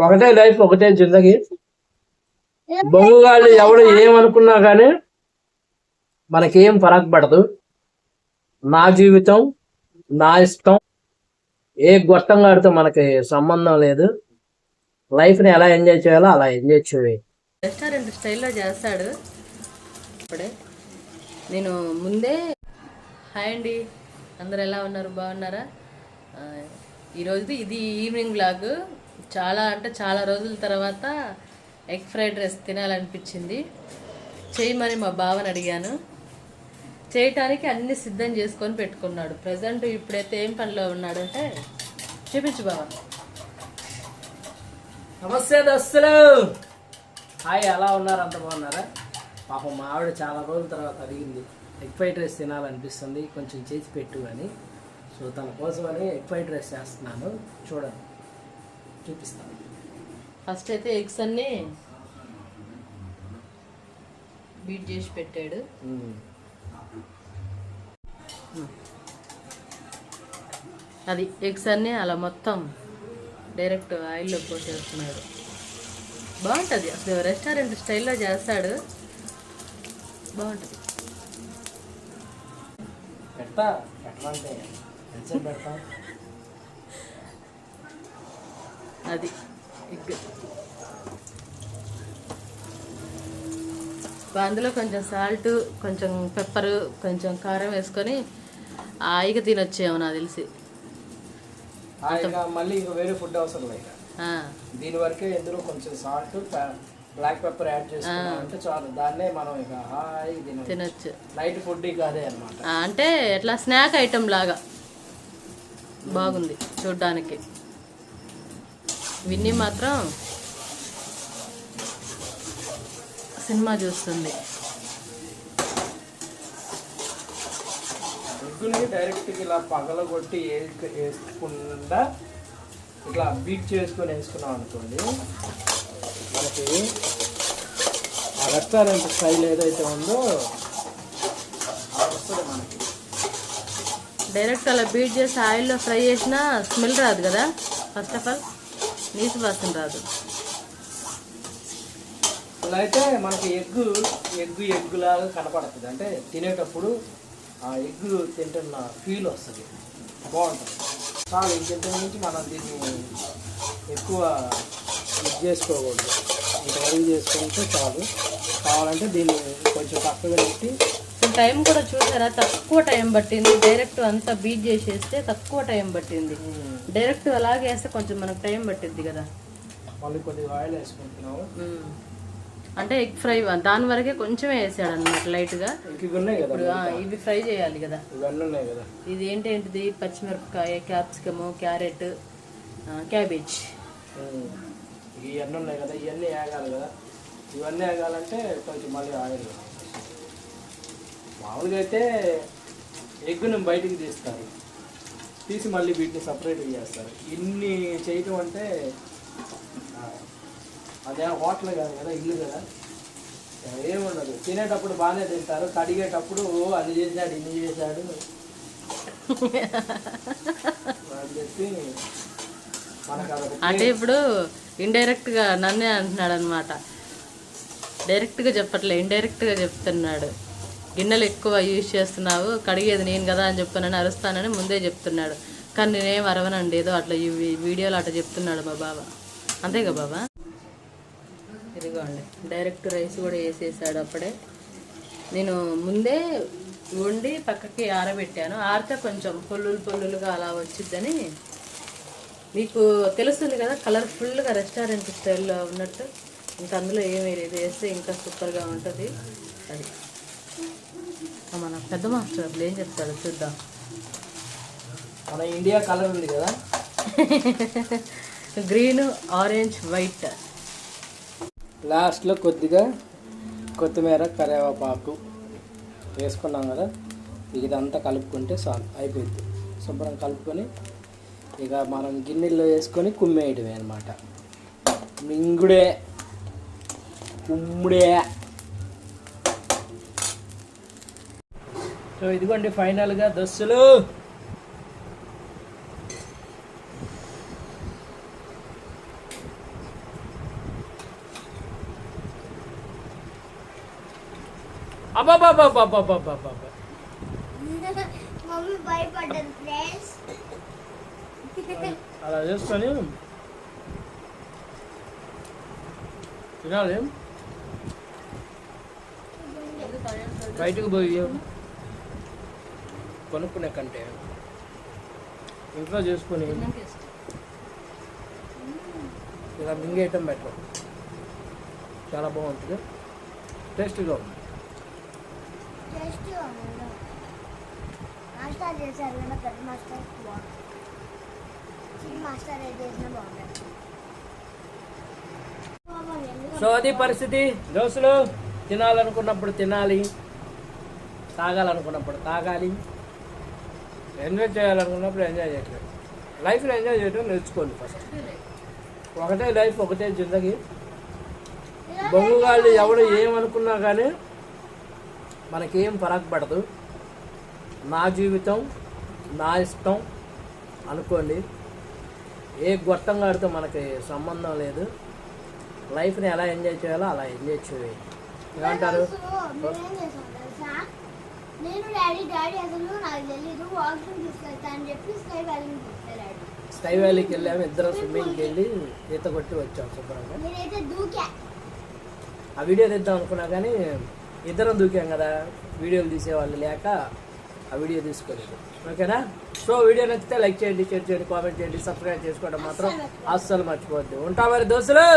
ఒకటే లైఫ్, ఒకటే జిందగీ. బొంగుగాళ్ళు ఎవడు ఏమనుకున్నా కానీ మనకేం ఫరక్ పడదు. నా జీవితం, నా ఇష్టం. ఏ గొట్టంగాడితో మనకి సంబంధం లేదు. లైఫ్ని ఎలా ఎంజాయ్ చేయాలో అలా ఎంజాయ్ చేయాలి. రెస్టారెంట్ స్టైల్లో చేస్తాడు. ఇప్పుడే నేను ముందే హాయ్ అండి, అందరు ఎలా ఉన్నారు, బాగున్నారా? ఈరోజు ఇది ఈవినింగ్ బ్లాగ్. చాలా అంటే చాలా రోజుల తర్వాత ఎగ్ ఫ్రైడ్ రైస్ తినాలనిపించింది. చేయమని మా బావని అడిగాను. చేయటానికి అన్ని సిద్ధం చేసుకొని పెట్టుకున్నాడు. ప్రజెంట్ ఇప్పుడైతే ఏం పనిలో ఉన్నాడంటే చూపించు బావ. నమస్తే దోస్తులు, హాయ్, ఎలా ఉన్నారు? అంత బాగున్నారా? పాపం మా ఆవిడ చాలా రోజుల తర్వాత అడిగింది, ఎగ్ ఫ్రైడ్ రైస్ తినాలనిపిస్తుంది, కొంచెం చేసి పెట్టు అని. సో తన కోసమని ఎగ్ ఫ్రైడ్ రైస్ చేస్తున్నాను. చూడండి, చూపిస్తాను. ఫస్ట్ అయితే ఎగ్స్ అన్నీ బీట్ చేసి పెట్టాడు. అది ఎగ్స్ అన్నీ అలా మొత్తం డైరెక్ట్ ఆయిల్లో పోసేస్తున్నాడు. బాగుంటుంది, అసలు రెస్టారెంట్ స్టైల్లో చేస్తాడు, బాగుంటుంది. అది ఎగ్ అందులో కొంచెం సాల్ట్, కొంచెం పెప్పర్, కొంచెం కారం వేసుకొని ఆయిగా తినొచ్చేమో నాకు తెలిసి. మళ్ళీ ఇంకా వేరే ఫుడ్ అవసరం లేదు. దీని వరకే ఇందులో కొంచెం సాల్ట్, బ్లాక్ పెప్పర్ యాడ్ చేసుకుంటే చాలు. దాన్నే మనం ఇక హాయి తినొచ్చు. నైట్ ఫుడ్ ఇక అదే అనమాట. అంటే ఎట్లా స్నాక్ ఐటమ్ లాగా బాగుంది చూడ్డానికి. విన్నీ మాత్రం సినిమా చూస్తుంది. ఎగ్గుని డైరెక్ట్ ఇలా పగలగొట్టి వేసుకుండా ఇట్లా బీట్ చేసుకొని వేసుకున్నాం అనుకోండి, మనకి ఆ రెస్టారెంట్ స్టైల్ ఏదైతే ఉందో అది వస్తుంది మనకి. డైరెక్ట్ అలా బీట్ చేసి ఆయిల్లో ఫ్రై చేసినా స్మెల్ రాదు కదా. ఫస్ట్ ఆఫ్ ఆల్ నీసు వాసన రాదు. ఇలా అయితే మనకి ఎగ్గులాగా కనపడుతుంది. అంటే తినేటప్పుడు ఆ ఎగ్ తింటున్న ఫీల్ వస్తుంది, బాగుంటుంది. చాలు, ఇంకెంత నుంచి మనం దీన్ని ఎక్కువ ఇది చేసుకోకూడదు. ఇంతవరకు చేసుకుంటే చాలు. కావాలంటే దీన్ని కొంచెం పక్కగా పెట్టి. టైం కూడా చూసారా, తక్కువ టైం పట్టింది. డైరెక్ట్ అంతా బీట్ చేసేస్తే తక్కువ టైం పట్టింది. డైరెక్ట్ అలాగే వేస్తే కొంచెం మనకు టైం పట్టింది కదా. మళ్ళీ కొద్దిగా ఆయిల్ వేసుకుంటున్నాము. అంటే ఎగ్ ఫ్రై దాని వరకే కొంచెమే వేసాడు అనమాట, లైట్గా. ఇప్పుడు ఇవి ఫ్రై చేయాలి కదా. ఇవన్నీ ఉన్నాయి కదా. ఇది ఏంటేంటిది, పచ్చిమిరపకాయ, క్యాప్సికము, క్యారెట్, క్యాబేజ్, ఇవన్నీ ఉన్నాయి కదా. ఇవన్నీ వేగాలి కదా. ఇవన్నీ వేగాలంటే కొంచెం మళ్ళీ ఆయిల్. మామూలుగా అయితే ఎగ్గును బయటికి తీస్తారు, తీసి మళ్ళీ వీటిని సపరేట్గా చేస్తారు. ఇన్ని చేయటం అంటే అదే హోటల్ కాదు కదా, ఇల్లు కదా, ఏముండదు. తినేటప్పుడు బాగానే తింటారు, కడిగేటప్పుడు అది చేశాడు, ఇన్ని చేశాడు అని చెప్పి మనకు అంటే ఇప్పుడు ఇండైరెక్ట్గా నన్నే అంటున్నాడు అనమాట. డైరెక్ట్గా చెప్పట్లే, ఇండైరెక్ట్గా చెప్తున్నాడు. గిన్నెలు ఎక్కువ యూజ్ చేస్తున్నావు, కడిగేది నేను కదా అని చెప్పానని అరుస్తానని ముందే చెప్తున్నాడు. కానీ నేనేం అరవనండి, ఏదో అట్లా ఈ వీడియోలో అట్లా చెప్తున్నాడు మా బాబా. అంతేగా బాబా? ఇదిగోండి, డైరెక్ట్ రైస్ కూడా వేసేసాడు అప్పుడే. నేను ముందే వండి పక్కకి ఆరబెట్టాను. ఆరితే కొంచెం పొల్లులుగా అలా వచ్చిద్దని. మీకు తెలుస్తుంది కదా, కలర్ఫుల్గా రెస్టారెంట్ స్టైల్లో ఉన్నట్టు. ఇంకా అందులో ఏమీ లేదు, వేస్తే ఇంకా సూపర్గా ఉంటుంది. అది మన పెద్ద మాస్టర్ అప్పుడు ఏం చెప్తాడో చూద్దాం. మన ఇండియా కలర్ ఉంది కదా, గ్రీన్, ఆరెంజ్, వైట్. లాస్ట్లో కొద్దిగా కొత్తిమీర, కరివేపాకు వేసుకున్నాం కదా. ఇదంతా కలుపుకుంటే చాలు, అయిపోయింది. శుభ్రం కలుపుకొని ఇక మనం గిన్నెల్లో వేసుకొని కుమ్మేయడమే అనమాట. మింగుడే కుమ్ముడే. సో ఇదిగోండి ఫైనల్గా దోస్తులు. అబ్బాబాబాబాబాబాబా మమ్మీ భయపడ్డది ఫ్రెండ్స్. అలా చేసుకొని తినాలి. బయటకు పోయి కొనుక్కునే కంటే ఇంట్లో చేసుకొని ఇలా మింగేయటం బెటర్. చాలా బాగుంటుంది, టేస్టీగా ఉంది. టేస్ట్ మాస్టర్ చేశారు కదా, పెద్ద మాస్టర్ బాగుంది. చిన్న మాస్టర్ ఏది చేసినా బాగుంటుంది. సో అది పరిస్థితి. దోశలు తినాలనుకున్నప్పుడు తినాలి, తాగాలనుకున్నప్పుడు తాగాలి, ఎంజాయ్ చేయాలనుకున్నప్పుడు ఎంజాయ్ చేయట్లేదు. లైఫ్లో ఎంజాయ్ చేయడం నేర్చుకోండి ఫస్ట్. ఒకటే లైఫ్, ఒకటే జిందగీ. బొంగుగాళ్ళు ఎవడు ఏమనుకున్నా కానీ మనకేం ఫరక్ పడదు. నా జీవితం నా ఇష్టం అనుకోండి. ఏ గొట్టంగాడితో మనకి సంబంధం లేదు. లైఫ్ని ఎలా ఎంజాయ్ చేయాలో అలా ఎంజాయ్ చేయాలి. ఏమంటారు? నేనేం చేశాను తెలుసా, నేను డాడీ అసలు నాకు తెలీదు వాష్రూమ్ తీసుకెళ్తా అని చెప్పి స్కై వ్యాలీకి తీసుకెళ్ళాడు. స్కై వ్యాలీకి వెళ్ళాము, ఇద్దరం స్విమ్మింగ్కి వెళ్ళి ఈత కొట్టి వచ్చాం శుభ్రంగా. నేనైతే దూకా. ఆ వీడియో తీద్దాం అనుకున్నా కానీ ఇద్దరం దూకాం కదా, వీడియోలు తీసేవాళ్ళు లేక ఆ వీడియో తీసుకోలేదు. ఓకేనా? సో వీడియో నచ్చితే లైక్ చేయండి, షేర్ చేయండి, కామెంట్ చేయండి, సబ్స్క్రైబ్ చేసుకోవడం మాత్రం అస్సలు మర్చిపోవద్దు. ఉంటా మరి దోస్తులు.